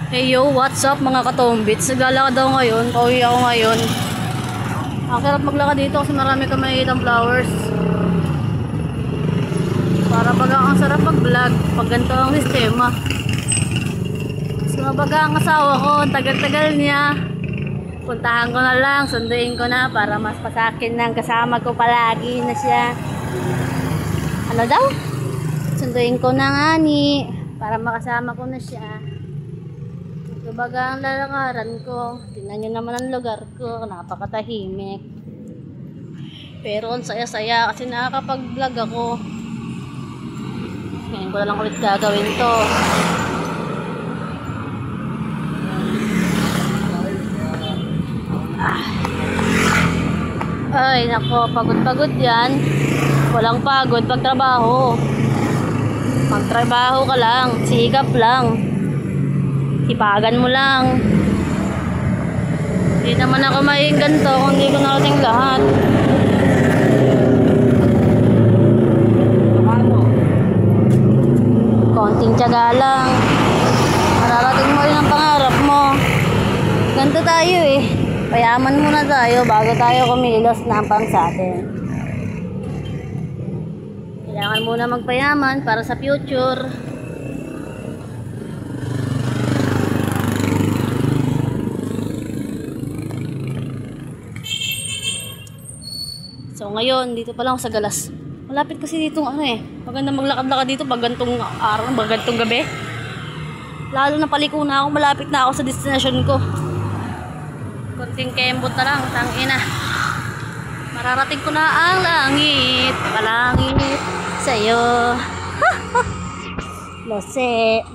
Hey yo, what's up mga katombits? Naglalakad daw ngayon, pauwi ako ngayon. Ang sarap maglakad dito kasi marami kang makikitang flowers. Para baga ang sarap mag-vlog pag ganito ang sistema. So baga ang asawa ko, ang tagal-tagal niya. Puntahan ko na lang, sunduin ko na para mas pasakin ng kasama ko palagi na siya. Ano daw? Sunduin ko na nga ni para makasama ko na siya. So baga ang lalakaran ko. Tingnan nyo naman ang lugar ko, napakatahimik. Pero ang saya-saya kasi nakakapag-vlog ako. Ngayon ko na lang ulit gagawin to. Ay nako, pagod-pagod yan. Walang pagod pag trabaho. Magtrabaho ka lang, sikap lang. Sipagan mo lang. Hindi naman ako maging ganito kung hindi ko narating lahat. Konting tiyaga lang. Mararating mo rin ang pangarap mo. Ganito tayo eh. Payaman muna tayo bago tayo kumilos na pang sa atin. Kailangan muna magpayaman para sa future. So ngayon, dito pa lang ako sa Galas. Malapit kasi dito maganda maglakad-lakad dito pag gantong araw, pag gantong gabi. Lalo na paliko na ako, malapit na ako sa destination ko. Konting kembot na lang, tangina. Mararating ko na ang langit, palangit sa'yo. Lose.